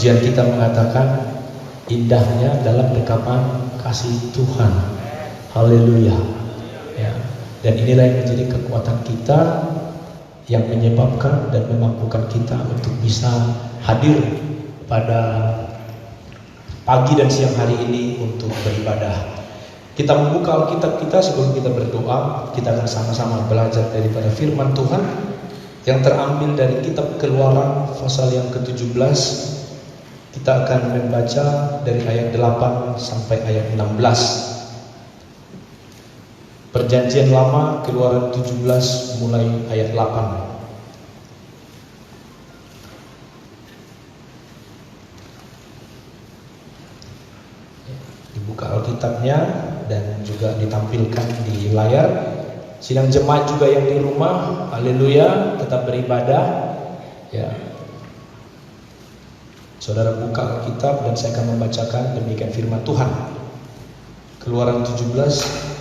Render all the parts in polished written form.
Pujian kita mengatakan indahnya dalam dekapan kasih Tuhan. Haleluya. Ya. Dan inilah yang menjadi kekuatan kita, yang menyebabkan dan memampukan kita untuk bisa hadir pada pagi dan siang hari ini untuk beribadah. Kita membuka Alkitab kita sebelum kita berdoa. Kita akan sama-sama belajar daripada firman Tuhan yang terambil dari kitab Keluaran pasal yang ke-17. Kita akan membaca dari ayat 8 sampai ayat 16. Perjanjian Lama, Keluaran 17 mulai ayat 8. Dibuka Alkitabnya dan juga ditampilkan di layar. Sidang jemaat juga yang di rumah, haleluya, tetap beribadah. Ya. Saudara buka Alkitab dan saya akan membacakan demikian firman Tuhan. Keluaran 17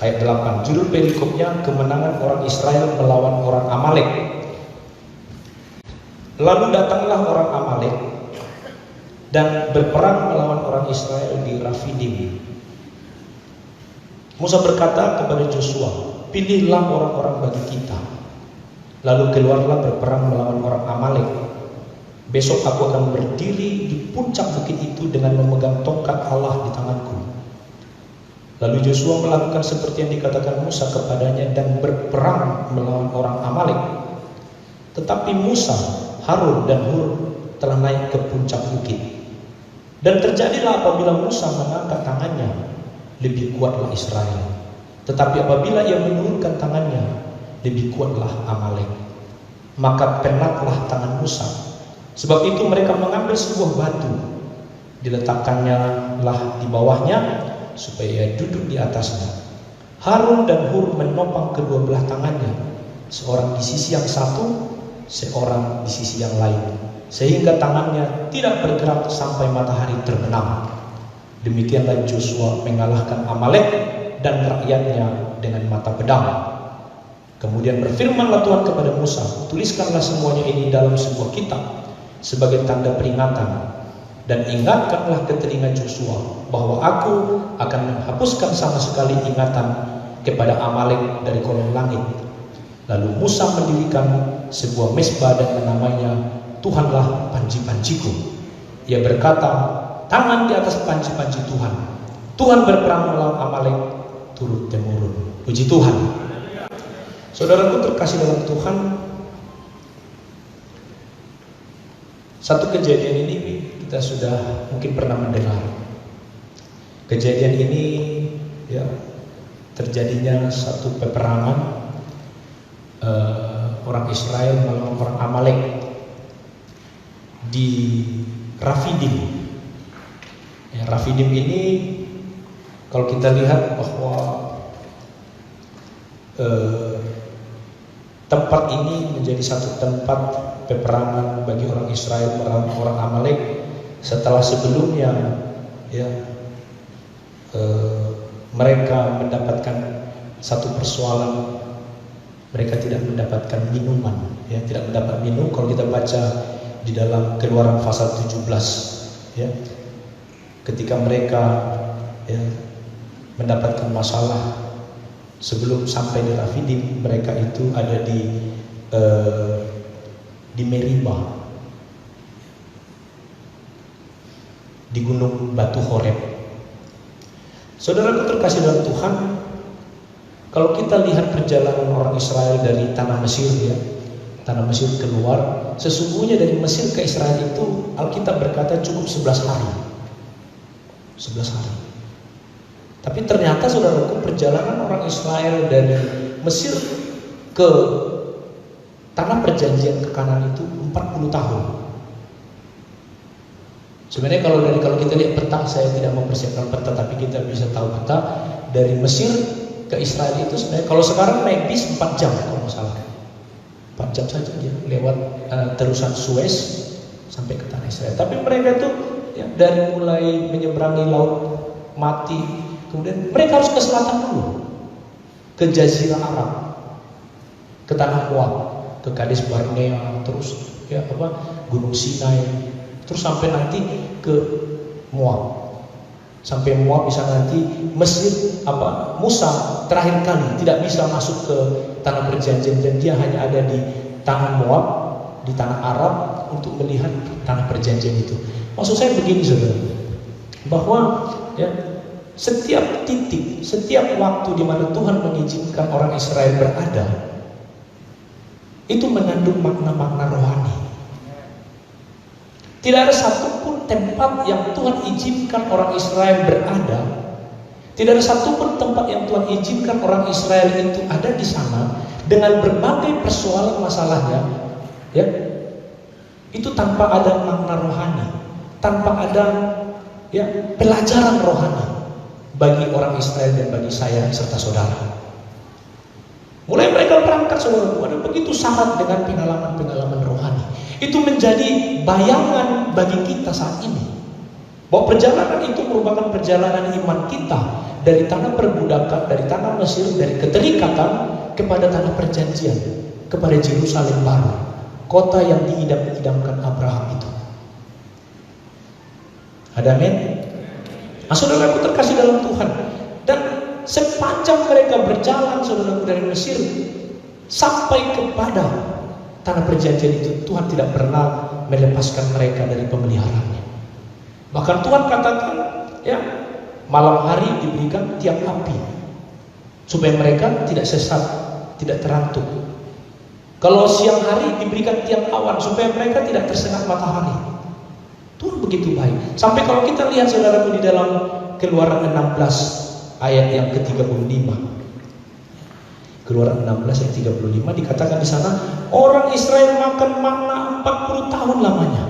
ayat 8. Judul perikopnya kemenangan orang Israel melawan orang Amalek. Lalu datanglah orang Amalek dan berperang melawan orang Israel di Rafidim. Musa berkata kepada Joshua, pilihlah orang-orang bagi kita. Lalu keluarlah berperang melawan orang Amalek. Besok aku akan berdiri di puncak bukit itu dengan memegang tongkat Allah di tanganku. Lalu Joshua melakukan seperti yang dikatakan Musa kepadanya dan berperang melawan orang Amalek. Tetapi Musa, Harun dan Hur telah naik ke puncak bukit. Dan terjadilah apabila Musa mengangkat tangannya, lebih kuatlah Israel. Tetapi apabila ia menurunkan tangannya, lebih kuatlah Amalek. Maka penatlah tangan Musa. Sebab itu mereka mengambil sebuah batu, diletakkannya lah di bawahnya, supaya ia duduk di atasnya. Harun dan Hur menopang kedua belah tangannya, seorang di sisi yang satu, seorang di sisi yang lain, sehingga tangannya tidak bergerak sampai matahari terbenam. Demikianlah Joshua mengalahkan Amalek dan rakyatnya dengan mata pedang. Kemudian berfirmanlah Tuhan kepada Musa, tuliskanlah semuanya ini dalam sebuah kitab sebagai tanda peringatan, dan ingatkanlah ke telinga Joshua bahwa aku akan menghapuskan sama sekali ingatan kepada Amalek dari kolong langit. Lalu Musa mendirikan sebuah mezbah dan menamainya Tuhanlah panji-panjiku. Ia berkata, tangan di atas panji-panji Tuhan. Tuhan berperang melawan Amalek turut temurun. Puji Tuhan. Saudaraku terkasih dalam Tuhan, satu kejadian ini kita sudah mungkin pernah mendengar. Kejadian ini ya, terjadinya satu peperangan orang Israel melawan orang Amalek di Rafidim. Ya, Rafidim ini kalau kita lihat bahwa tempat ini menjadi satu tempat peperangan bagi orang Israel melawan orang Amalek setelah sebelumnya ya mereka mendapatkan satu persoalan, mereka tidak mendapatkan minuman, ya, tidak mendapat minum. Kalau kita baca di dalam Keluaran pasal 17, ya, ketika mereka ya, mendapatkan masalah sebelum sampai di Rafidim, mereka itu ada di Meriba, di gunung Batu Horeb. Saudaraku terkasih dalam Tuhan, kalau kita lihat perjalanan orang Israel dari tanah Mesir, ya, tanah Mesir keluar, sesungguhnya dari Mesir ke Israel itu Alkitab berkata cukup 11 hari. 11 hari. Tapi ternyata saudaraku, perjalanan orang Israel dari Mesir ke tanah perjanjian ke Kanaan itu 40 tahun. Sebenarnya kalau kita lihat peta, saya tidak mempersiapkan peta, tapi kita bisa tahu peta dari Mesir ke Israel itu sebenarnya kalau sekarang naik bis 4 jam kalau nggak salah. 4 jam saja dia lewat terusan Suez sampai ke tanah Israel. Tapi mereka tuh ya, dari mulai menyeberangi laut mati, kemudian mereka harus ke selatan dulu, ke Jazirah Arab, ke tanah Moab, ke Kades Barnea, terus ya Gunung Sinai, terus sampai nanti ke Moab. Sampai Moab bisa nanti Mesir Musa terakhir kali tidak bisa masuk ke tanah perjanjian dan dia hanya ada di tanah Moab, di tanah Arab untuk melihat tanah perjanjian itu. Maksud saya begini saudara, bahwa ya, setiap titik, setiap waktu di mana Tuhan mengizinkan orang Israel berada, itu mengandung makna-makna rohani. Tidak ada satupun tempat yang Tuhan izinkan orang Israel berada. Tidak ada satupun tempat yang Tuhan izinkan orang Israel itu ada di sana dengan berbagai persoalan masalahnya, ya, itu tanpa ada makna rohani, tanpa ada ya pelajaran rohani bagi orang Israel dan bagi saya serta saudara. Mulai mereka berangkat saudara, ada begitu syarat dengan pengalaman-pengalaman rohani. Itu menjadi bayangan bagi kita saat ini, bahwa perjalanan itu merupakan perjalanan iman kita dari tanah perbudakan, dari tanah Mesir, dari keterikatan kepada tanah perjanjian, kepada Yerusalem baru, kota yang diidam-idamkan Abraham itu. Ada amin? Nah, saudaraku terkasih dalam Tuhan, dan sepanjang mereka berjalan saudaraku dari Mesir sampai kepada tanah perjanjian itu, Tuhan tidak pernah melepaskan mereka dari pemeliharaannya. Bahkan Tuhan katakan, ya, malam hari diberikan tiang api supaya mereka tidak sesat, tidak terantuk. Kalau siang hari diberikan tiang awan supaya mereka tidak tersengat matahari. Tuhan begitu baik. Sampai kalau kita lihat saudaraku di dalam Keluaran 16 ayat yang ke-35. Keluaran 16 ayat 35 dikatakan di sana, orang Israel makan manna 40 tahun lamanya.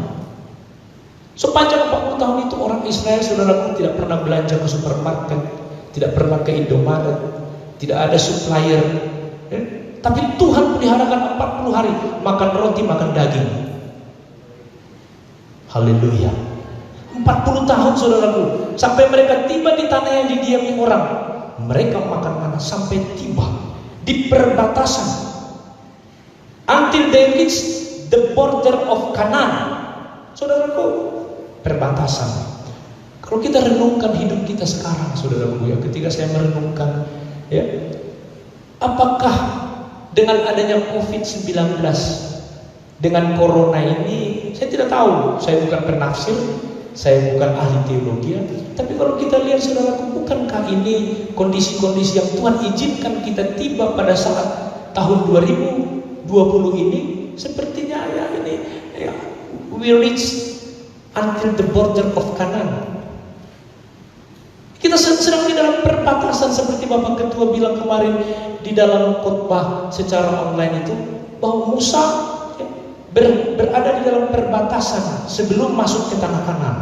Sepanjang 40 tahun itu orang Israel saudaraku tidak pernah belanja ke supermarket, tidak pernah ke Indomaret, tidak ada supplier. Tapi Tuhan peliharakan 40 hari, makan roti, makan daging. Haleluya. 40 tahun saudaraku, sampai mereka tiba di tanah yang didiami orang, mereka makan manna sampai tiba di perbatasan, until they reach the border of Canaan. Saudaraku, perbatasan. Kalau kita renungkan hidup kita sekarang, saudaraku, ya, ketika saya merenungkan, ya, apakah dengan adanya COVID-19, dengan corona ini, saya tidak tahu, saya bukan penafsir, saya bukan ahli teologi, tapi kalau kita lihat saudaraku, bukankah ini kondisi-kondisi yang Tuhan izinkan kita tiba pada saat tahun 2020 ini? Sepertinya ya ini, ya, we reach until the border of Canaan. Kita sedang di dalam perbatasan seperti Bapak Ketua bilang kemarin di dalam khotbah secara online itu, bahwa Musa berada di dalam perbatasan sebelum masuk ke tanah Kanaan.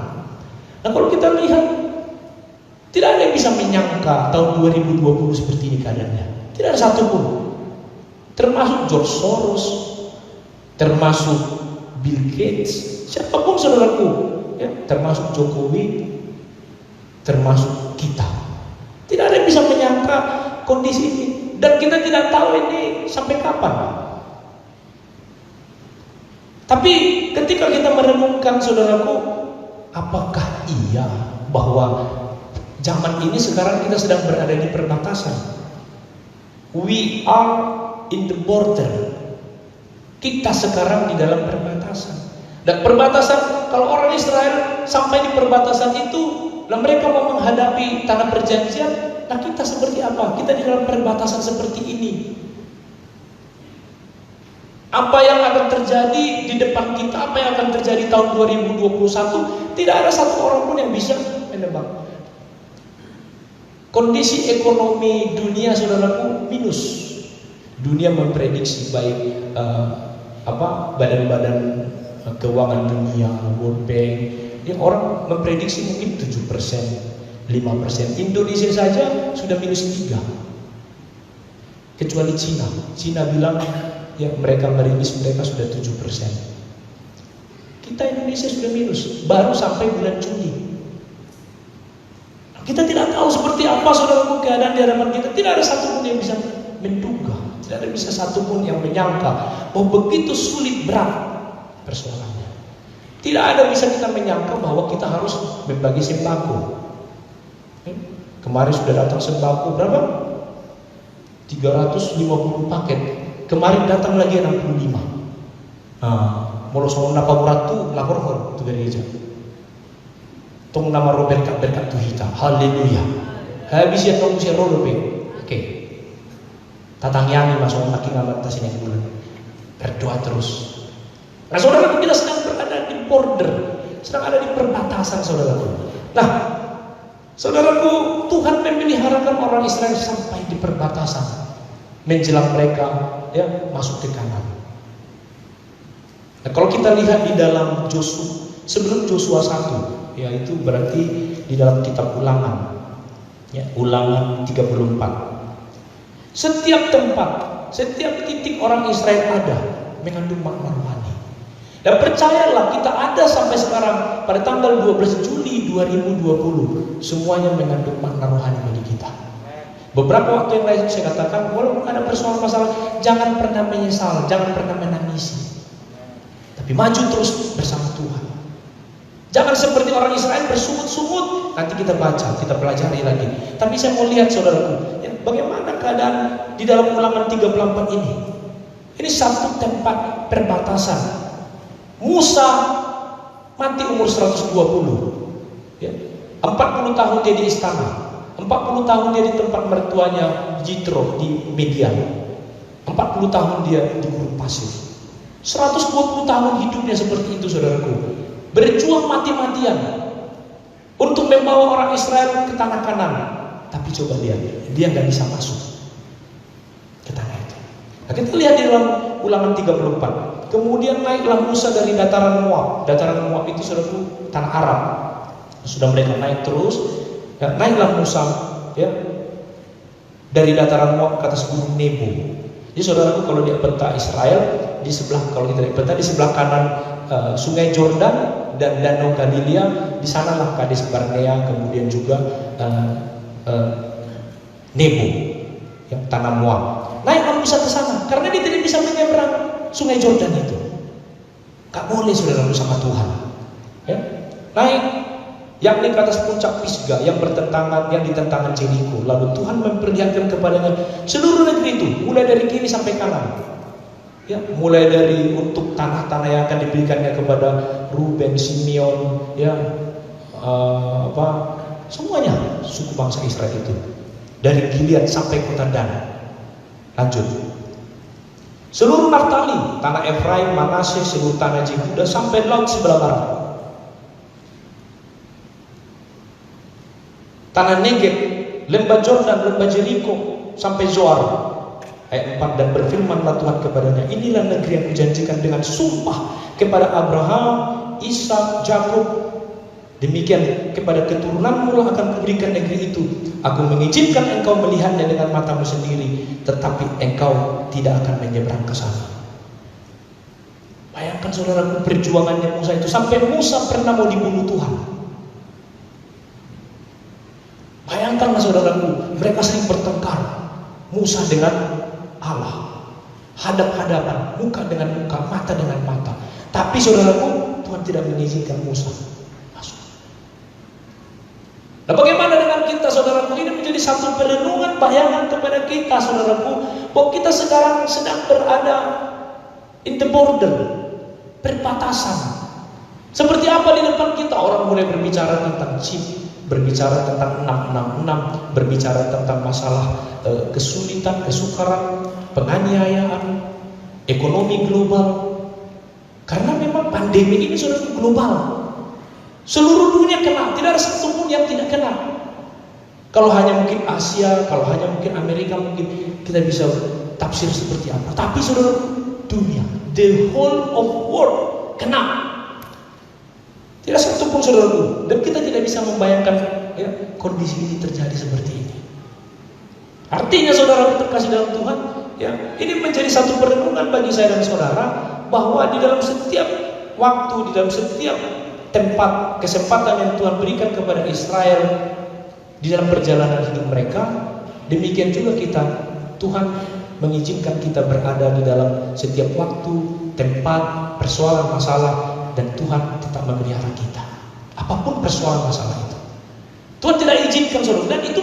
Nah, kalau kita lihat, tidak ada yang bisa menyangka tahun 2020 seperti ini keadaannya. Tidak ada satupun, termasuk George Soros, termasuk Bill Gates, siapapun saudaraku, ya, termasuk Jokowi, termasuk kita. Tidak ada yang bisa menyangka kondisi ini, dan kita tidak tahu ini sampai kapan. Tapi ketika kita merenungkan saudaraku, apakah iya bahwa zaman ini sekarang kita sedang berada di perbatasan? We are in the border. Kita sekarang di dalam perbatasan. Dan perbatasan, kalau orang Israel sampai di perbatasan itu, dan mereka mau menghadapi tanah perjanjian, nah kita seperti apa? Kita di dalam perbatasan seperti ini. Apa yang akan terjadi di depan kita, apa yang akan terjadi tahun 2021, tidak ada satu orang pun yang bisa menebak. Kondisi ekonomi dunia saudaraku minus. Dunia memprediksi baik badan-badan keuangan dunia, World Bank, yang orang memprediksi mungkin 7%, 5%. Indonesia saja sudah minus 3. Kecuali Cina. Cina bilang ya mereka merilis mereka sudah 7%. Kita Indonesia sudah minus, baru sampai bulan Juni. Kita tidak tahu seperti apa saudaraku keadaan di hadapan kita. Tidak ada satupun yang bisa menduga, tidak ada satupun yang menyangka bahwa begitu sulit berat persoalannya. Tidak ada bisa kita menyangka bahwa kita harus membagi sembako. Kemarin sudah datang sembako berapa? 350 paket. Kemarin datang lagi 65. Mulu soal napa muratu lapor tu gereja. Tong nama berkat Tuhita. Haleluya. Habis ya tong usia rolo be. Oke. Tatangyani masuk lagi ngamat tas ini bulan. Berdoa terus. Nah, saudara, kita sedang berada di border, sedang ada di perbatasan, saudaraku. Nah, saudaraku, Tuhan memeliharakan orang Israel sampai di perbatasan, menjelang mereka masuk ke Kanan. Nah, kalau kita lihat di dalam Joshua, sebelum Joshua 1, itu berarti di dalam kitab Ulangan, Ulangan 34. Setiap tempat, setiap titik orang Israel ada mengandung makna rohani. Dan percayalah, kita ada sampai sekarang pada tanggal 12 Juli 2020, semuanya mengandung makna rohani bagi kita. Beberapa waktu yang lain saya katakan, walaupun ada persoalan masalah, jangan pernah menyesal, jangan pernah menangisi, tapi maju terus bersama Tuhan. Jangan seperti orang Israel bersungut-sungut. Nanti kita baca, kita pelajari lagi. Tapi saya mau lihat, saudaraku, bagaimana keadaan di dalam Ulangan 34 ini. Ini satu tempat perbatasan. Musa mati umur 120, 40 tahun dia di istana, 40 tahun dia di tempat mertuanya Jitro di Midian, 40 tahun dia di gurun pasir, 120 tahun hidupnya seperti itu, saudaraku, berjuang mati-matian untuk membawa orang Israel ke tanah Kanan. Tapi coba lihat, dia nggak bisa masuk ke tanah itu. Nah, kita lihat di dalam Ulangan 34. Kemudian naiklah Musa dari dataran Moab. Dataran Moab itu saudaraku tanah Arab. Sudah mereka naik terus. Naiklah Musa dari dataran Moab ke atas gunung Nebo. Jadi saudaraku, kalau di peta Israel di sebelah, kalau kita lihat peta di sebelah kanan Sungai Jordan dan Danau Galilea, di sanalah Kades Barnea, kemudian juga Nebo yang tanah Moab. Naiklah Musa ke sana karena dia tidak bisa menyeberang Sungai Jordan itu. Gak boleh, saudara, sama Tuhan. Naik, yakni ke atas puncak Pisgah yang bertentangan, yang ditentangan Jeriko. Lalu Tuhan memperlihatkan kepadanya seluruh negeri itu, mulai dari kiri sampai kanan. Mulai dari untuk tanah-tanah yang akan diberikannya kepada Ruben, Simeon, semuanya suku bangsa Israel itu. Dari Gilead sampai kota Dan. Lanjut. Seluruh Naftali, tanah Efraim, Manasye, seluruh tanah Yehuda sampai laut sebelah barat. Tanah Negeb, lembah Jordan, lembah Jeriko sampai Zoar. Ayat 4, dan berfirmanlah Tuhan kepadanya, inilah negeri yang kujanjikan dengan sumpah kepada Abraham, Ishak, Yakub. Demikian kepada keturunanmu lah akan kuberikan negeri itu. Aku mengizinkan engkau melihatnya dengan matamu sendiri, tetapi engkau tidak akan menyeberang ke sana. Bayangkan, saudaraku, perjuangannya Musa itu, sampai Musa pernah mau dibunuh Tuhan. Bayangkanlah, saudaraku, mereka sering bertengkar, Musa dengan Allah, hadap-hadapan, muka dengan muka, mata dengan mata. Tapi saudaraku, Tuhan tidak mengizinkan Musa masuk. Nah, bagaimana dengan kita, saudaraku? Ini menjadi satu perenungan, bayangan kepada kita, saudaraku, bahwa kita sekarang sedang berada in the border, perbatasan. Seperti apa di depan kita? Orang mulai berbicara tentang chip, berbicara tentang 666, berbicara tentang masalah kesulitan, kesukaran, penganiayaan, ekonomi global. Karena memang pandemi ini sudah global. Seluruh dunia kena, tidak ada satu pun yang tidak kena. Kalau hanya mungkin Asia, kalau hanya mungkin Amerika, mungkin kita bisa tafsir seperti apa. Tapi saudara, dunia, the whole of world kena. Tidak satu pun, saudaraku, dan kita tidak bisa membayangkan kondisi ini terjadi seperti ini. Artinya, saudara terkasih dalam Tuhan, ini menjadi satu perenungan bagi saya dan saudara, bahwa di dalam setiap waktu, di dalam setiap tempat, kesempatan yang Tuhan berikan kepada Israel di dalam perjalanan hidup mereka, demikian juga kita, Tuhan mengizinkan kita berada di dalam setiap waktu, tempat, persoalan, masalah, dan Tuhan tetap memelihara kita. Apapun persoalan masalah itu, Tuhan tidak izinkan saudara, dan itu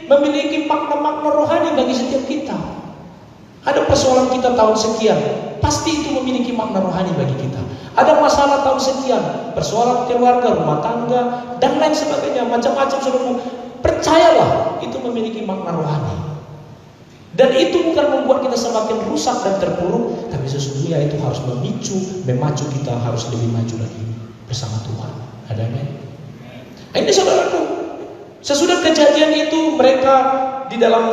memiliki makna-makna rohani bagi setiap kita. Ada persoalan kita tahun sekian, pasti itu memiliki makna rohani bagi kita. Ada masalah tahun sekian, persoalan keluarga, rumah tangga, dan lain sebagainya, macam-macam saudara. Percayalah, itu memiliki makna rohani. Dan itu bukan membuat kita semakin rusak dan terpuruk, tapi sesungguhnya itu harus memacu kita harus lebih maju lagi bersama Tuhan. Ada amin. Ini saudaraku, sesudah kejadian itu mereka di dalam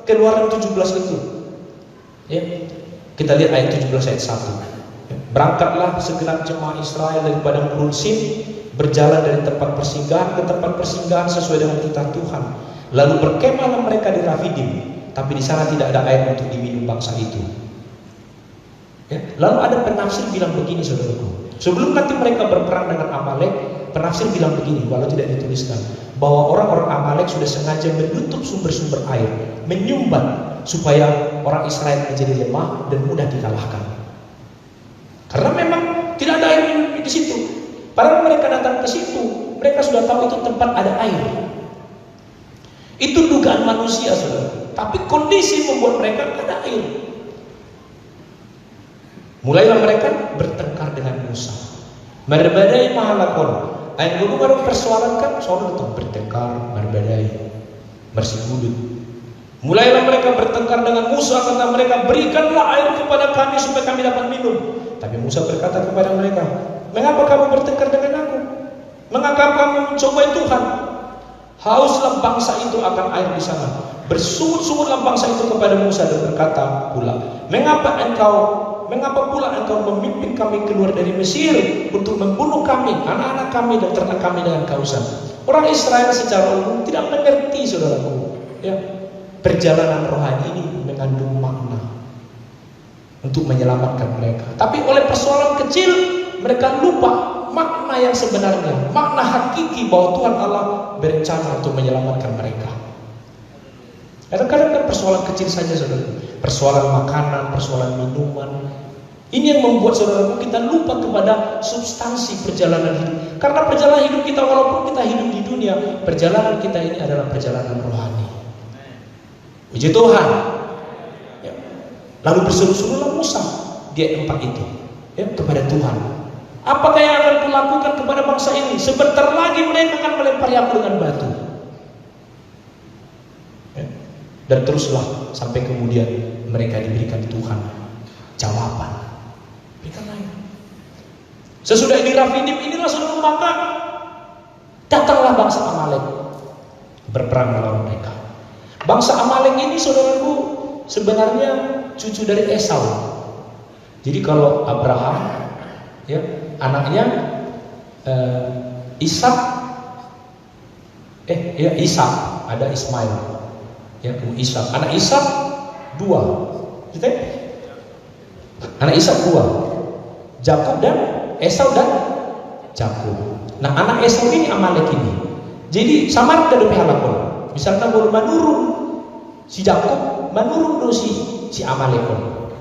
Keluaran 17 itu, ya, kita lihat ayat 17 ayat 1. Berangkatlah segenap jemaah Israel dari padang gurun Sin, berjalan dari tempat persinggahan ke tempat persinggahan sesuai dengan titah Tuhan. Lalu berkemahlah mereka di Rafidim, tapi di sana tidak ada air untuk diminum bangsa itu. Ya. Lalu ada penafsir bilang begini saudaraku, sebelum nanti mereka berperang dengan Amalek, penafsir bilang begini, walau tidak dituliskan, bahwa orang-orang Amalek sudah sengaja menutup sumber-sumber air, menyumbat supaya orang Israel menjadi lemah dan mudah dikalahkan. Karena memang tidak ada air di situ. Padahal mereka datang ke situ, mereka sudah tahu itu tempat ada air. Itu dugaan manusia saudara. Tapi kondisi membuat mereka tidak ada air. Mulailah mereka bertengkar dengan Musa. Merbadai mahalakon. Ayat dulu baru persoalankan soal itu bertengkar, merbadai, bersikudu. Mulailah mereka bertengkar dengan Musa, kata mereka, berikanlah air kepada kami supaya kami dapat minum. Tapi Musa berkata kepada mereka, mengapa kamu bertengkar dengan aku? Mengapa kamu mencobai Tuhan? Hauslah bangsa itu akan air di sana. Bersungut-sungutlah bangsa itu kepada Musa dan berkata pula, mengapa pula engkau memimpin kami keluar dari Mesir untuk membunuh kami, anak-anak kami dan ternak kami dengan kausan? Orang Israel secara umum tidak mengerti saudaraku, ya. Perjalanan rohani ini mengandung makna untuk menyelamatkan mereka. Tapi oleh persoalan kecil mereka lupa makna yang sebenarnya, makna hakiki bahwa Tuhan Allah berencana untuk menyelamatkan mereka. Kadang-kadang kan persoalan kecil saja saudara, persoalan makanan, persoalan minuman. Ini yang membuat saudaraku kita lupa kepada substansi perjalanan hidup. Karena perjalanan hidup kita, walaupun kita hidup di dunia, perjalanan kita ini adalah perjalanan rohani. Puji Tuhan. Ya. Lalu berseru-serulah Musa di ayat 4 itu, ya, kepada Tuhan. Apakah yang akan kulakukan kepada bangsa ini? Sebentar lagi mereka akan melempari aku dengan batu. Ya. Dan teruslah sampai kemudian mereka diberikan Tuhan jawaban. Berikan air. Sesudah di Rafidim inilah saudara, maka datanglah bangsa Amalek berperang melawan mereka. Bangsa Amalek ini saudaraku sebenarnya cucu dari Esau. Jadi kalau Abraham, ya, anaknya Ishak, ada Ismail, ya, Ishak. Anak Ishak 2, gitu ya? Anak Ishak 2, Yakub dan Esau dan Yakub. Nah anak Esau ini Amalek ini. Jadi sama ada halakon. Misalkan boleh menurun si Yakub, menurun do si Amalekon.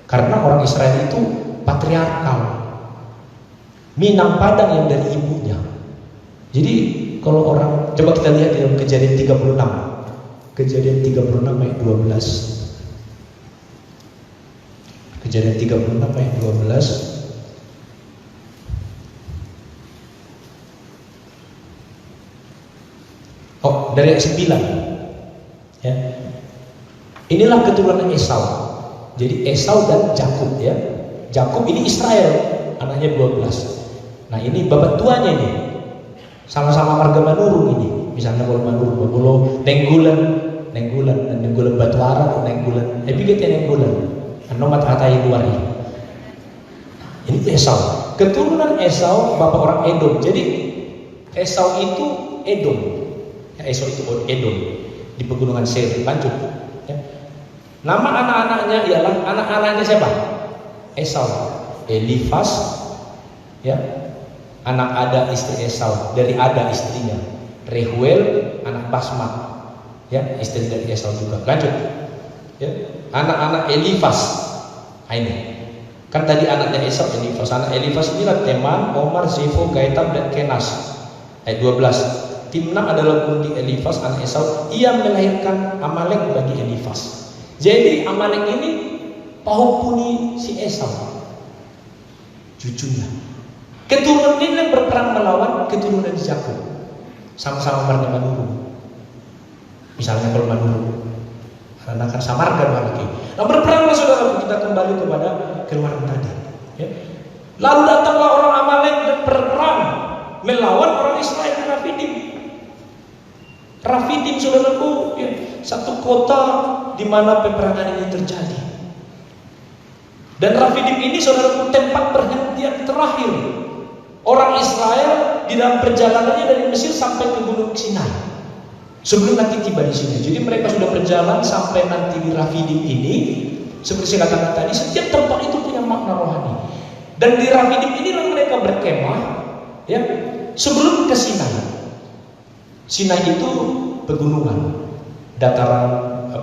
Karena orang Israel itu patriarkal, Minang Padang yang dari ibunya. Jadi kalau orang, coba kita lihat di dalam Kejadian 36. Kejadian 36 ayat 12. Kejadian 36 ayat 12. Oh, dari ayat 9. Ya. Inilah keturunan Esau. Jadi Esau dan Yakub, ya. Yakub ini Israel, anaknya 12. Nah, ini babat tuanya ini. Sama-sama marga Manurung ini. Misalnya kalau Manurung, kalau nenggulan batu ara, nenggulan. Nenggulan. Nomat atai luar ini. Ini Esau. Keturunan Esau bapak orang Edom. Jadi Esau itu Edom. Ya, Esau itu Edom di pegunungan Seir. Lanjut. Ya. Nama anak-anaknya ialah anak-anaknya siapa? Esau, Elifas, ya, anak Ada istri Esau, dari Ada istrinya. Rehuel anak Basmat, ya, istri dari Esau juga. Lanjut. Ya. Anak-anak Elifas, ini Kan tadi anaknya Esau Elifas. Anak Elifas inilah Teman, Omar, Zefo, Gaetam, dan Kenas. Ayat 12. Timna adalah bundi Elifas, anak Esau. Ia melahirkan Amalek bagi Elifas. Jadi Amalek ini pahupuni si Esau, cucunya. Keturunan ini yang berperang melawan keturunan Yakub. Sama-sama marga Manurung. Misalnya kalau Manurung, karena kan samarga lagi. Nah berperanglah saudara, kita kembali kepada keluaran tadi. Ya. Lalu datanglah orang Amalek dan berperang melawan orang Israel di Rafidim. Rafidim saudaraku, ya, satu kota di mana peperangan ini terjadi. Dan Rafidim ini saudaraku tempat perhentian terakhir orang Israel di dalam perjalanannya dari Mesir sampai ke Gunung Sinai. Sebelum nanti tiba di sini. Jadi mereka sudah berjalan sampai nanti di Rafidim ini. Seperti saya katakan tadi, setiap tempat itu punya makna rohani. Dan di Rafidim inilah mereka berkemah, ya, sebelum ke Sinai. Sinai itu pegunungan, dataran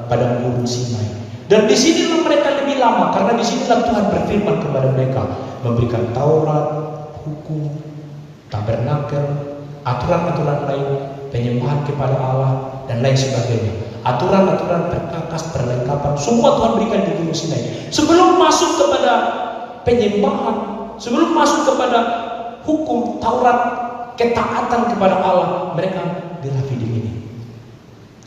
padang gurun Sinai. Dan di sinilah mereka lebih lama, karena di sinilah Tuhan berfirman kepada mereka, memberikan Taurat, hukum, tabernakel, aturan-aturan lain, penyembahan kepada Allah dan lain sebagainya. Aturan-aturan perkakas, perlengkapan, semua Tuhan berikan di Gunung Sinai. Sebelum masuk kepada penyembahan, sebelum masuk kepada hukum, Taurat, ketaatan kepada Allah, mereka di Rafidim ini.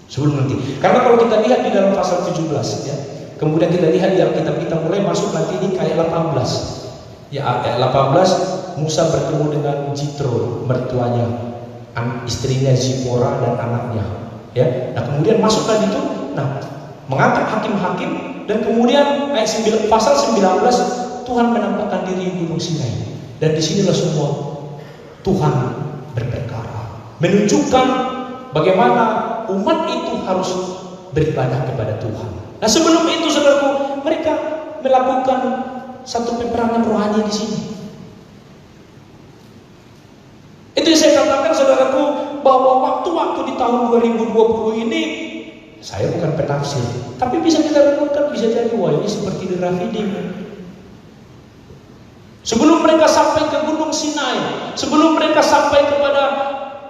Sebelum nanti. Karena kalau kita lihat di dalam pasal 17, ya, kemudian kita lihat di Alkitab kita mulai masuk nanti ini ayat 18. Ya, ayat 18, Musa bertemu dengan Jitro, mertuanya, istrinya Zipora dan anaknya. Ya, nah kemudian masuklah itu, nah mengangkat hakim-hakim, dan kemudian ayat pasal 19 Tuhan menampakkan diri di Gunung Sinai, dan disinilah semua Tuhan berperkara, menunjukkan bagaimana umat itu harus beribadah kepada Tuhan. Nah sebelum itu saudaraku, mereka melakukan satu peperangan rohani di sini. Itu yang saya katakan saudaraku, bahwa waktu-waktu di tahun 2020 ini, saya bukan penafsir, tapi bisa kita renungkan, bisa jadi wah ini seperti di Rafidim. Sebelum mereka sampai ke Gunung Sinai, sebelum mereka sampai kepada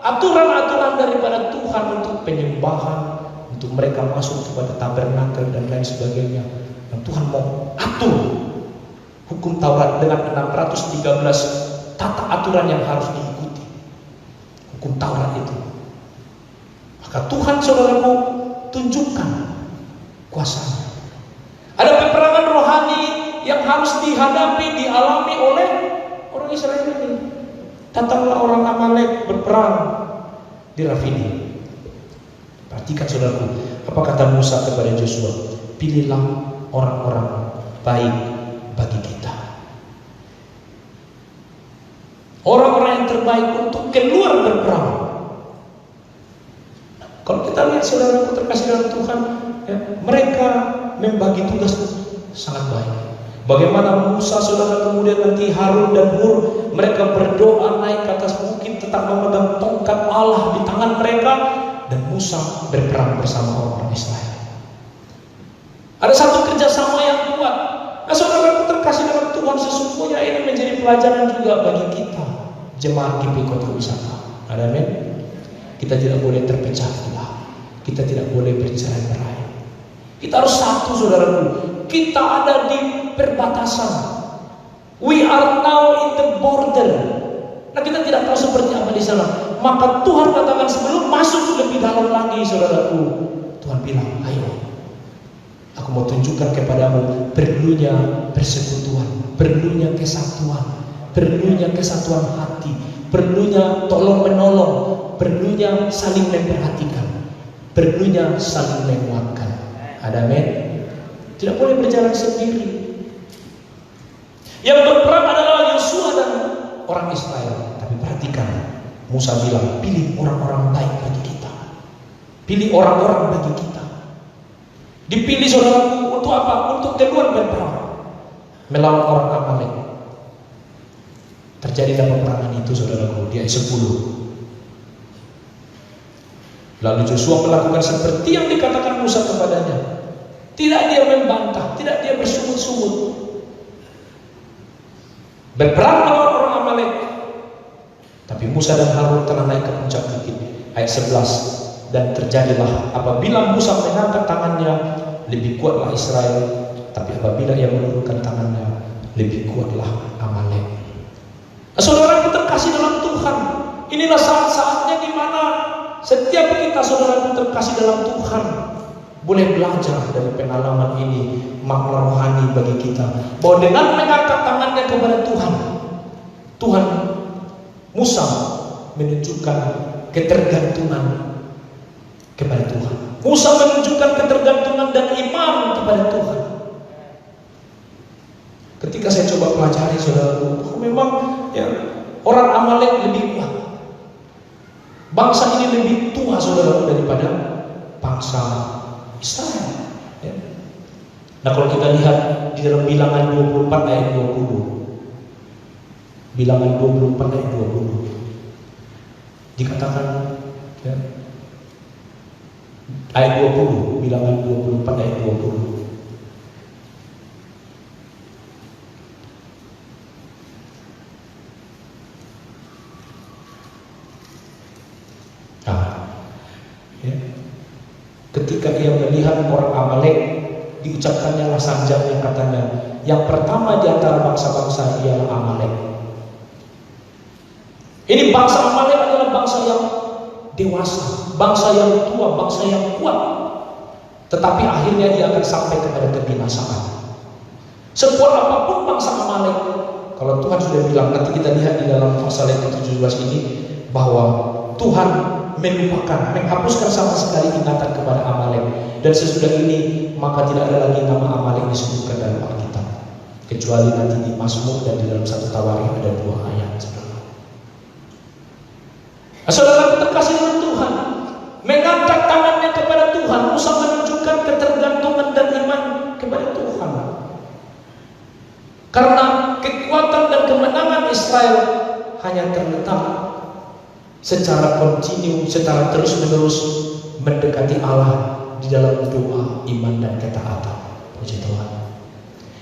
aturan-aturan daripada Tuhan untuk penyembahan, untuk mereka masuk kepada tabernakel dan lain sebagainya, dan Tuhan mau atur hukum Taurat dengan 613 tata aturan yang harus diikuti. Hukum Taurat itu. Maka Tuhan saudaraku tunjukkan kuasanya. Ada peperangan rohani yang harus dihadapi, dialami oleh orang Israel ini. Datanglah orang Amalek berperang di Rafidim. Perhatikan saudaraku, apa kata Musa kepada Joshua? Pilihlah orang-orang baik bagi kita. Orang-orang yang terbaik untuk keluar berperang. Kalau kita lihat saudaraku terkasih dalam Tuhan, ya, mereka membagi tugas sangat baik. Bagaimana Musa saudara, kemudian nanti Harun dan Hur, mereka berdoa naik ke atas bukit tetap memegang tongkat Allah di tangan mereka, dan Musa berperang bersama orang Israel. Ada satu kerjasama yang kuat. Nah saudara terkasih dalam Tuhan, sesungguhnya ini menjadi pelajaran juga bagi kita, jemaat GP Kota Wisata. Amin. Kita tidak boleh terpecah belah. Kita tidak boleh bercerai-berai. Kita harus satu saudaraku. Kita ada di perbatasan. We are now in the border. Nah kita tidak tahu seperti apa di sana. Maka Tuhan katakan sebelum masuk lebih dalam lagi saudaraku, Tuhan bilang, ayo, aku mau tunjukkan kepadamu perlunya persekutuan, perlunya kesatuan, perlunya kesatuan hati, perlunya tolong menolong, perlunya saling memperhatikan, perlunya saling menguatkan. Amin. Tidak boleh berjalan sendiri. Yang berperang adalah Yosua dan orang Israel. Tapi perhatikan, Musa bilang, pilih orang-orang baik bagi kita. Pilih orang-orang bagi kita. Dipilih saudaraku untuk apa? Untuk keluar berperang melawan orang Amalek. Terjadilah peperangan itu saudaraku di ayat 10. Lalu Joshua melakukan seperti yang dikatakan Musa kepadanya. Tidak dia membantah, tidak dia bersungut-sungut. Berperang melawan orang Amalek. Tapi Musa dan Harun telah naik ke puncak bukit. Ayat 11. Dan terjadilah apabila Musa mengangkat tangannya, lebih kuatlah Israel. Tapi apabila ia menurunkan tangannya, lebih kuatlah Amalek. Saudara terkasih dalam Tuhan, inilah saat-saatnya di mana setiap kita saudara terkasih dalam Tuhan boleh belajar dari pengalaman ini, makna rohani bagi kita, bahwa dengan mengangkat tangannya kepada Tuhan Musa menunjukkan ketergantungan kepada Tuhan. Musa menunjukkan ketergantungan dan iman kepada Tuhan. Ketika saya coba pelajari saudaraku, memang ya, orang Amalek lebih kuat. Bangsa ini lebih tua saudara daripada bangsa Israel. Ya. Nah kalau kita lihat di dalam Bilangan 24 ayat 20, Bilangan 24 ayat 20 dikatakan ya, ayat 20, Bilangan 24 ayat 20. Ketika ia melihat orang Amalek, diucapkannya lah sanjangnya katanya, yang pertama di antara bangsa-bangsa ialah Amalek. Ini bangsa Amalek adalah bangsa yang dewasa, bangsa yang tua, bangsa yang kuat. Tetapi akhirnya dia akan sampai kepada kebinasaan. Sekuat apapun bangsa Amalek, kalau Tuhan sudah bilang, nanti kita lihat di dalam pasal yang ke-17 ini, bahwa Tuhan melupakan, menghapuskan sama sekali ingatan kepada Amalek. Dan sesudah ini maka tidak ada lagi nama Amalek disebutkan dalam Alkitab, kecuali nanti di Mazmur dan di dalam 1 Tawarikh ada 2 ayat. Saudara terkasih dengan Tuhan, mengangkat tangannya kepada Tuhan, Musa menunjukkan ketergantungan dan iman kepada Tuhan. Karena kekuatan dan kemenangan Israel hanya terletak secara kontinu, secara terus-menerus mendekati Allah di dalam doa, iman dan ketaatan. Puji Tuhan.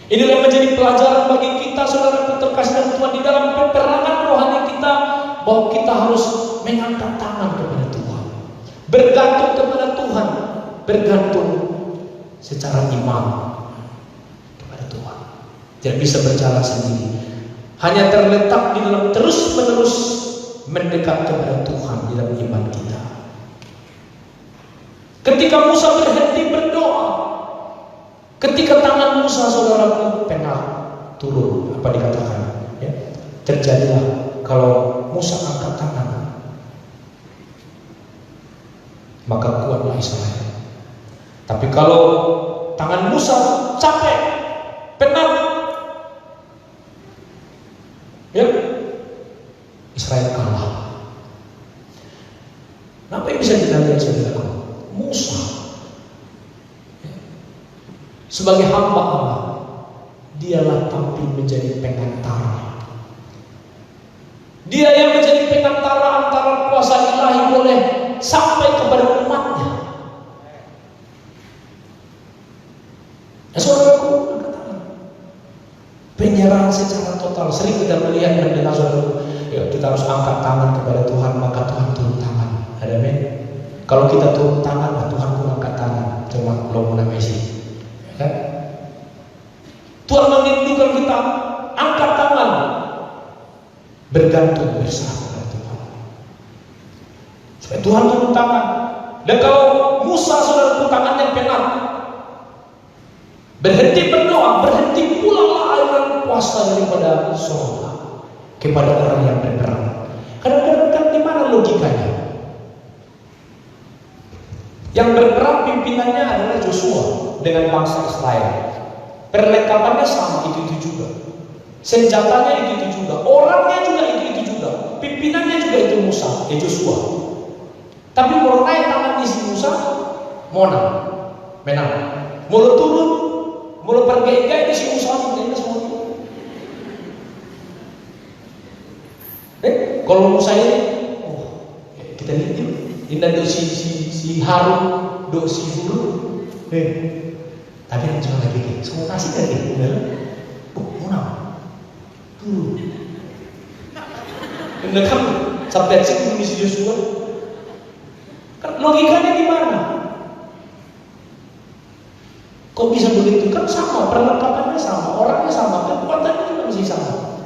Inilah menjadi pelajaran bagi kita, saudara terkasih dalam Tuhan, di dalam peperangan rohani kita, bahwa kita harus mengangkat tangan kepada Tuhan, bergantung kepada Tuhan, bergantung secara iman kepada Tuhan. Tidak bisa berjalan sendiri, hanya terletak di dalam terus-menerus mendekat kepada Tuhan di dalam iman kita. Ketika Musa berhenti berdoa, ketika tangan Musa saudaraku penat turun, apa dikatakan? Ya, terjadilah kalau Musa angkat tangan, maka kuatlah Israel. Tapi kalau tangan Musa capek, penat, ya, Israel kalah. Apa yang bisa kita lihat saudaraku? Musa sebagai hamba Allah, dialah tampil menjadi pengantara. Dia yang menjadi pengantara antara kuasa ilahi boleh sampai kepada umatnya. Ya saudaraku, penyerahan secara total. Sering kita melihat mendengar saudaraku, ya, kita harus angkat tangan kepada Tuhan, maka Tuhan turun tangan. Ada amin. Kalau kita turun tangan, Tuhan pun angkat tangan. Cuma belum mulai Messi, kan? Tuhan menginginkan kita angkat tangan, bergantung bersama kepada Tuhan, supaya Tuhan turun tangan. Dan kalau Musa saudara tangannya penat, berhenti berdoa, berhenti pula aliran kuasa daripada surga kepada orang yang berperang. Kadang-kadang kan di mana logikanya? Yang berperang pimpinannya adalah Joshua dengan bangsa Israel. Perlengkapannya sama, itu juga. Senjatanya itu juga. Orangnya juga itu juga. Pimpinannya juga itu Musa, Joshua. Tapi mau naik tangan di si Musa, menang. Mau turun, mau pergi di si Musa, ini semua. Kalau Musa ini, kita lihat ini dari si Harun, si Hur. Tapi yang cuma lagi kayak, semua kasih lagi, udah. Mau tuh. Bener kan? Sampai cek misi Joshua. Kan logikanya gimana? Kok bisa begitu? Kan sama, perlengkapannya sama, orangnya sama, kekuatannya juga masih sama.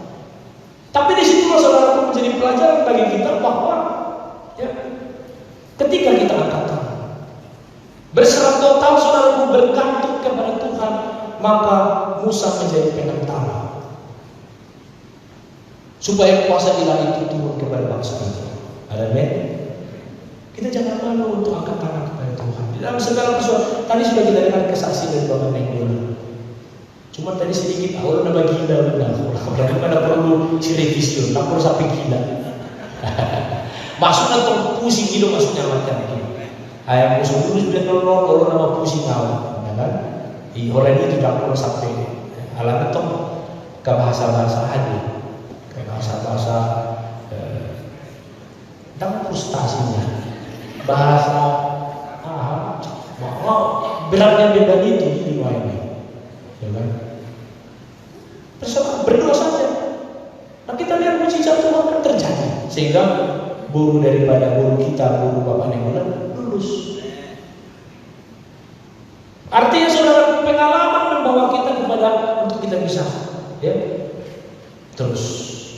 Tapi di situlah saudaraku menjadi pelajaran bagi kita bahwa ya, ketika kita angkat tangan, berserah total saudaraku bergantung kepada Tuhan, maka Musa menjadi penentara supaya kuasa ilahi itu turun kepada bangsa itu. Amin. Kita jangan malu untuk angkat tangan kepada Tuhan. Di dalam segala persoalan, tadi sudah kita dengar kesaksian dari Bapak Nenggola. Cuma tadi sedikit awal nama gila benar. Berarti pada perlu si revisi, tak perlu sampai gila. Masuk atau pusing gitu maksudnya macam ini. Ayam musuh dulu sudah nolong nama pusing awal, kan? Orang itu tidak perlu sampai alam itu ke bahasa-bahasa aja, ke bahasa-bahasa dan frustasinya, bahasa beratnya beda itu di luar ini, ya kan? Berdoa saja. Nah kita lihat mujizat Tuhan kan terjadi, sehingga guru daripada guru kita, guru Bapak Nenggola lulus. Artinya saudara, pengalaman membawa kita kepada untuk kita bisa, ya. Terus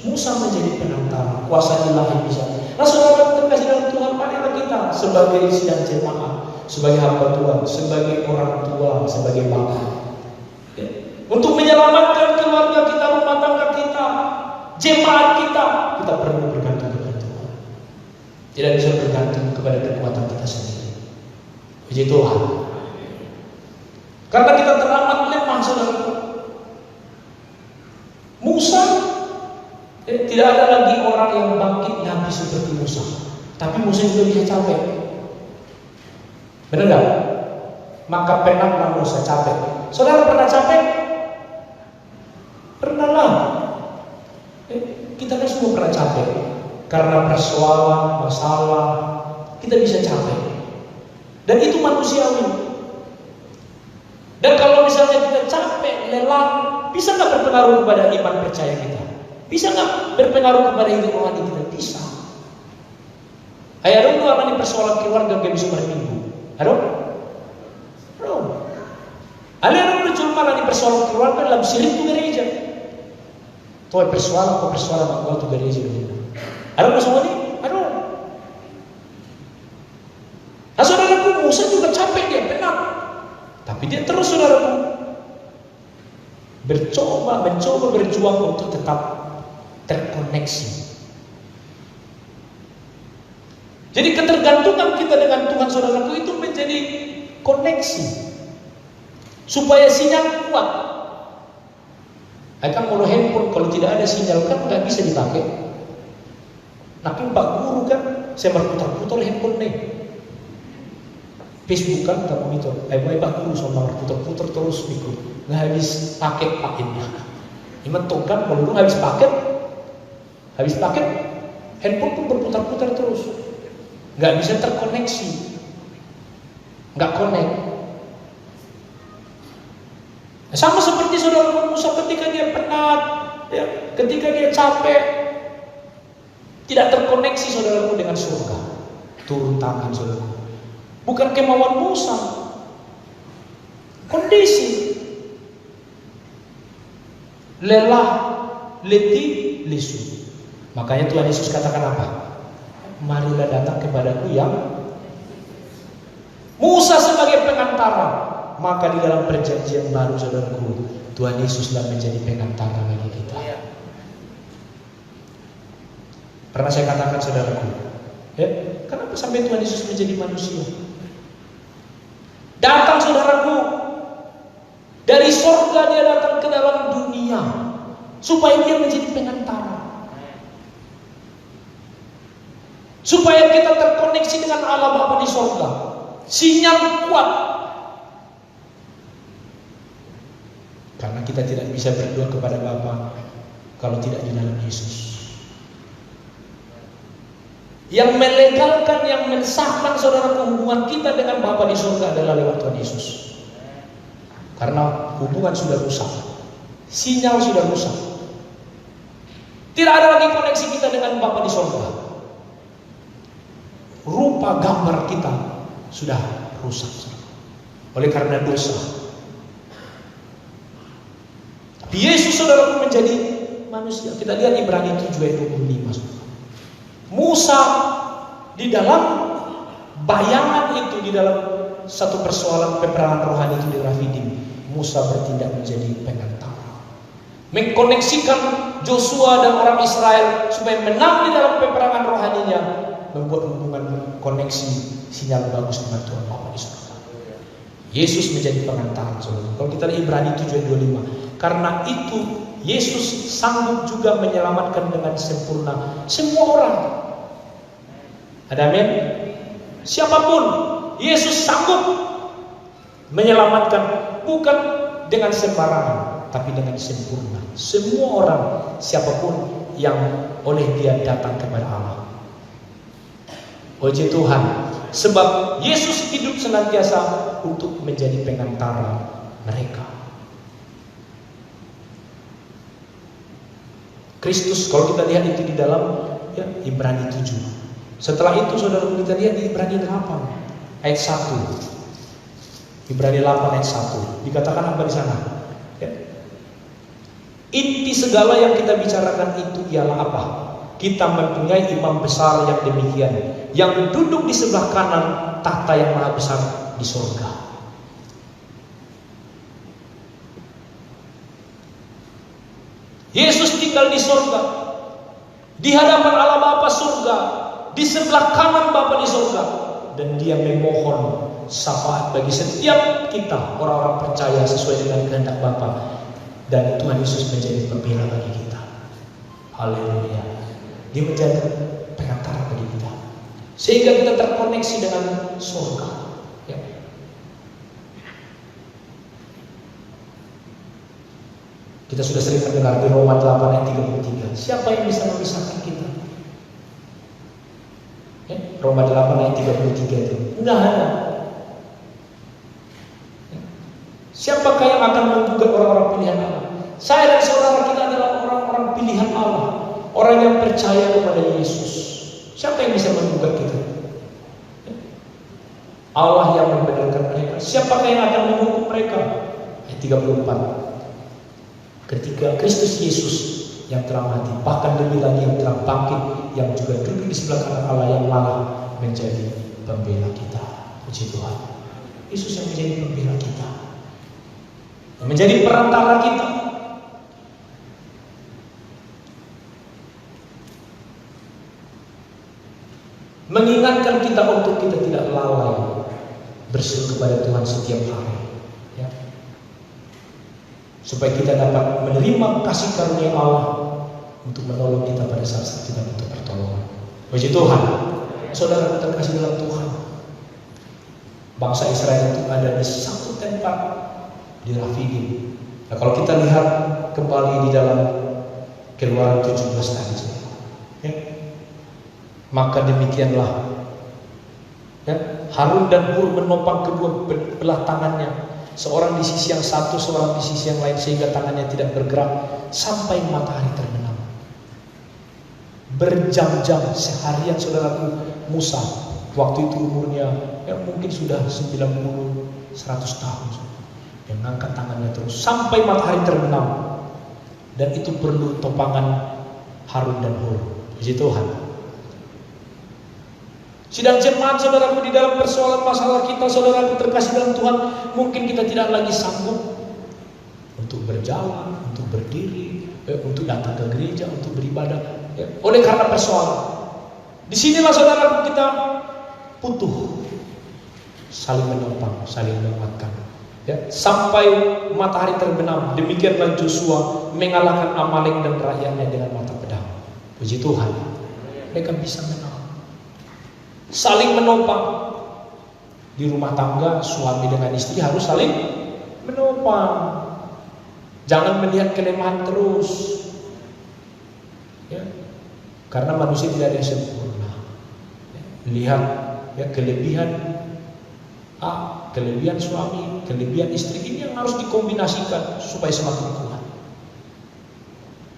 Musa menjadi penantang, kuasa ilahi bisa. Nah saudara, kita kasih dalam Tuhan, marilah kita sebagai sidang jemaat, sebagai hamba Tuhan, sebagai orang tua, sebagai bapak, ya. Untuk menyelamatkan keluarga kita, rumah tangga kita, jemaat kita perlu bergantung kepada Tuhan. Tidak bisa bergantung kepada kekuatan kita sendiri. Puji Tuhan. Karena kita teramat lemah, saudara. Musa, tidak ada lagi orang yang bangkit nabi seperti Musa. Tapi Musa juga bisa capek. Benar nggak? Maka pernahlah Musa capek. Saudara pernah capek? Pernahlah. Kita kan semua pernah capek. Karena persoalan, masalah, kita bisa capek. Dan itu manusiawi. Dan kalau misalnya kita capek, lelah, bisa nggak berpengaruh kepada iman percaya kita? Bisa nggak berpengaruh kepada hidup rohani kita? Bisa. Ayah dong tuh akan persoalan keluarga gak bisa berminggu. Aduh, ada yang berjumpa di persoalan keluarga dalam sirik tuh gereja. Tuh persoalan aku tuh gereja. Ada persoalan ini? Aduh. Nah saudaraku, Musa juga capek, dia penat. Tapi dia terus saudaraku mencoba berjuang untuk tetap terkoneksi. Jadi ketergantungan kita dengan Tuhan saudaraku itu menjadi koneksi supaya sinyal kuat. Akan kalau handphone kalau tidak ada sinyal kan nggak bisa dipakai. Nah kan Pak Guru kan saya berputar-putar handphone nih. Facebook kan tak monitor. Pak Guru sama berputar-putar terus mikro. Nggak habis paket paketnya. Ini kan kalau lu habis paket handphone pun berputar-putar terus. Nggak bisa terkoneksi, nggak connect. Sama seperti saudara Musa ketika dia penat, ya, ketika dia capek, tidak terkoneksi saudaraku dengan surga. Turun tangan saudaraku. Bukan kemauan Musa, kondisi lelah, letih, lesu. Makanya Tuhan Yesus katakan apa? Marilah datang kepadaku yang Musa sebagai pengantara. Maka di dalam perjanjian baru saudaraku, Tuhan Yesus telah menjadi pengantara bagi kita. Pernah saya katakan saudaraku, ya, kenapa sampai Tuhan Yesus menjadi manusia? Datang saudaraku, dari surga dia datang ke dalam dunia supaya dia menjadi pengantara. Supaya kita terkoneksi dengan Allah Bapa di surga. Sinyal kuat. Karena kita tidak bisa berdoa kepada Bapa kalau tidak di dalam Yesus. Yang melegalkan, yang mensahkan saudara hubungan kita dengan Bapa di surga adalah lewat Tuhan Yesus. Karena hubungan sudah rusak, sinyal sudah rusak. Tidak ada lagi koneksi kita dengan Bapa di sorga. Rupa gambar kita sudah rusak oleh karena dosa. Tapi Yesus saudara menjadi manusia. Kita lihat Ibrani 7 ayat 25. Musa di dalam bayangan itu, di dalam satu persoalan peperangan rohani itu di Rafidim, Musa bertindak menjadi pengantara, mengkoneksikan Joshua dan orang Israel supaya menang di dalam peperangan rohaninya, membuat hubungan koneksi sinyal bagus dengan Tuhan Bapa di surga. Yesus menjadi pengantara. Kalau kita lihat Ibrani 7 ayat 25, karena itu Yesus sanggup juga menyelamatkan dengan sempurna semua orang. Ada amin? Siapapun, Yesus sanggup menyelamatkan, bukan dengan sembarangan, tapi dengan sempurna. Semua orang, siapapun yang oleh Dia datang kepada Allah. Puji Tuhan, sebab Yesus hidup senantiasa untuk menjadi pengantara mereka. Kristus, kalau kita lihat itu di dalam Ibrani 7. Setelah itu saudara kita lihat di Ibrani 8 ayat 1. Ibrani 8 ayat 1 dikatakan apa di sana? Inti segala yang kita bicarakan itu ialah apa? Kita mempunyai imam besar yang demikian, yang duduk di sebelah kanan tahta yang maha besar di surga. Yesus tinggal di surga, di hadapan Allah Bapa surga, di sebelah kanan Bapa di surga, dan Dia memohon syafaat bagi setiap kita orang-orang percaya sesuai dengan kehendak Bapa, dan Tuhan Yesus menjadi pembela bagi kita. Haleluya. Dia menjadi perantara bagi kita, sehingga kita terkoneksi dengan surga. Ya. Kita sudah sering mendengar di Roma 8 ayat 33. Siapa yang bisa memisahkan kita? Ya, Roma 8 ayat 33 itu. Enggak ada. Ya. Siapakah yang akan menggugat orang-orang pilihan Allah? Saya dan saudara kita adalah orang-orang pilihan Allah, orang yang percaya kepada Yesus. Siapa yang bisa menggugat kita? Ya. Allah yang membenarkan mereka. Siapakah yang akan menghukum mereka? Ayat 34. Ketika Kristus Yesus yang telah mati, bahkan lebih lagi yang telah bangkit, yang juga duduk di sebelah kanan Allah, yang malah menjadi pembela kita. Puji Tuhan. Yesus yang menjadi pembela kita, yang menjadi perantara kita. Mengingatkan kita untuk kita tidak lalai berseru kepada Tuhan setiap hari, ya. Supaya kita dapat menerima kasih karunia Allah untuk menolong kita pada saat kita butuh pertolongan. Puji Tuhan. Saudara terkasih dalam Tuhan, bangsa Israel itu ada di satu tempat di Rafidim. Nah, kalau kita lihat kembali di dalam Keluaran 17 tadi, ya, maka demikianlah, ya, Harun dan Hur menopang kedua belah tangannya, seorang di sisi yang satu, seorang di sisi yang lain, sehingga tangannya tidak bergerak sampai matahari terbenam. Berjam-jam, seharian saudaraku, Musa waktu itu umurnya mungkin sudah 90-100 tahun. Dia mengangkat tangannya terus sampai matahari terbenam, dan itu perlu topangan Harun dan Hur. Puji Tuhan. Sidang jemaat saudaraku, di dalam persoalan masalah kita, saudaraku terkasih dalam Tuhan, mungkin kita tidak lagi sanggup untuk berjalan, untuk berdiri, untuk datang ke gereja, untuk beribadah, oleh karena persoalan. Disinilah saudaraku kita butuh saling menopang, saling menguatkan, ya, sampai matahari terbenam. Demikianlah Joshua mengalahkan Amalek dan rakyatnya dengan mata pedang. Puji Tuhan. Mereka bisa menang, saling menopang. Di rumah tangga, suami dengan istri harus saling menopang. Jangan melihat kelemahan terus, ya, karena manusia tidak ada yang sempurna. Lihat, ya, kelebihan A, kelebihan suami, kelebihan istri ini yang harus dikombinasikan supaya semakin kuat.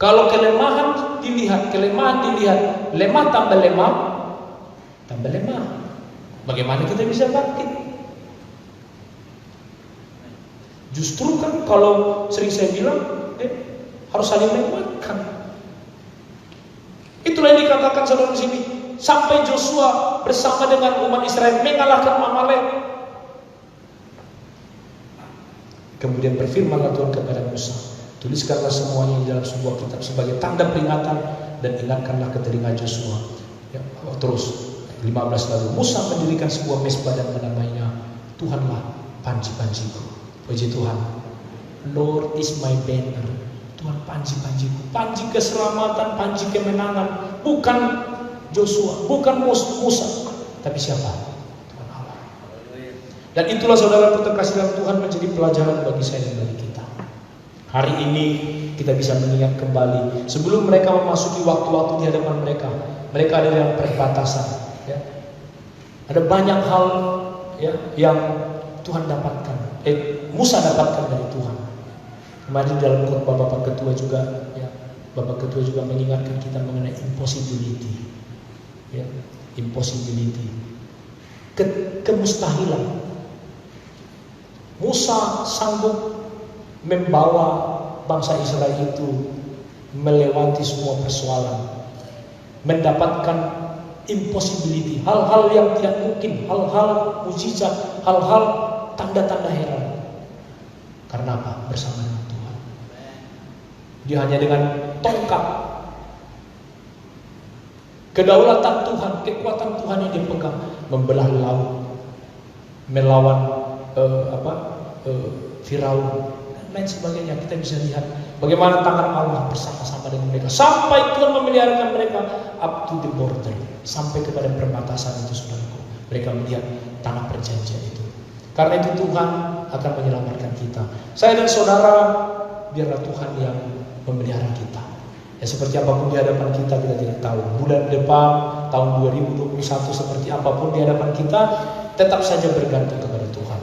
Kalau kelemahan dilihat, lemah tambah lemah, bagaimana kita bisa bangkit? Justru kan kalau sering saya bilang, harus saling menguatkan. Itulah yang dikatakan saudara di sini. Sampai Joshua bersama dengan umat Israel mengalahkan Amalek. Kemudian berfirmanlah Tuhan kepada Musa, tuliskanlah semuanya di dalam sebuah kitab sebagai tanda peringatan dan ingatkanlah ke telinga Joshua. Ya, terus 15 lalu Musa mendirikan sebuah mezbah dan menamainya Tuhanlah panji-panjiku. Puji Tuhan. Lord is my banner. Tuhan panji-panjiku, panji keselamatan, panji kemenangan. Bukan Joshua, bukan Musa, tapi siapa? Tuhan Allah. Dan itulah saudara terkasih dalam Tuhan menjadi pelajaran bagi saya dan bagi kita. Hari ini kita bisa mengingat kembali sebelum mereka memasuki waktu-waktu di hadapan mereka ada dalam perbatasan. Ya. Ada banyak hal ya, yang Tuhan dapatkan, Musa dapatkan dari Tuhan. Kemarin dalam khotbah Bapak Ketua juga, ya, Bapak Ketua juga mengingatkan kita mengenai impossibility, ya, impossibility, kemustahilan. Musa sanggup membawa bangsa Israel itu melewati semua persoalan, mendapatkan impossibility, hal-hal yang tidak mungkin, hal-hal mujizat, hal-hal tanda-tanda heran. Karena apa? Bersama dengan Tuhan. Dia hanya dengan tongkat, kedaulatan Tuhan, kekuatan Tuhan yang dia pegang, membelah laut, melawan Firaun dan lain sebagainya. Kita bisa lihat bagaimana tangan Allah bersama-sama dengan mereka sampai Tuhan memeliharakan mereka up to the border, sampai kepada perbatasan itu, saudaraku. Mereka melihat tanah perjanjian itu. Karena itu Tuhan akan menyelamatkan kita. Saya dan saudara, biarlah Tuhan yang memelihara kita. Ya, seperti apapun di hadapan kita tidak tahu. Bulan depan, tahun 2021 seperti apapun di hadapan kita, tetap saja bergantung kepada Tuhan.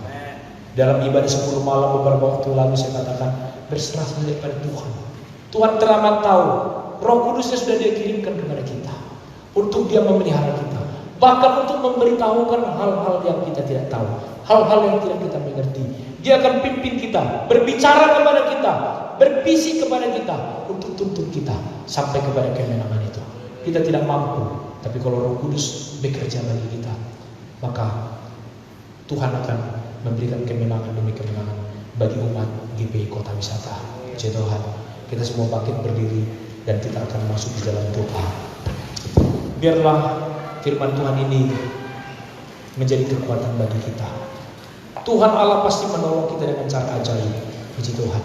Dalam ibadah 10 malam beberapa waktu lalu saya katakan, berserah saja kepada Tuhan. Tuhan teramat tahu, Roh Kudusnya sudah Dia kirimkan kepada kita untuk Dia memelihara kita, bahkan untuk memberitahukan hal-hal yang kita tidak tahu, hal-hal yang tidak kita mengerti. Dia akan pimpin kita, berbicara kepada kita, berbisik kepada kita untuk tuntun kita sampai kepada kemenangan itu. Kita tidak mampu, tapi kalau Roh Kudus bekerja bagi kita, maka Tuhan akan memberikan kemenangan demi kemenangan bagi umat GPI Kota Wisata. Puji Tuhan. Kita semua bangkit berdiri dan kita akan masuk di dalam doa. Biarlah firman Tuhan ini menjadi kekuatan bagi kita. Tuhan Allah pasti menolong kita dengan cara ajaib. Puji Tuhan.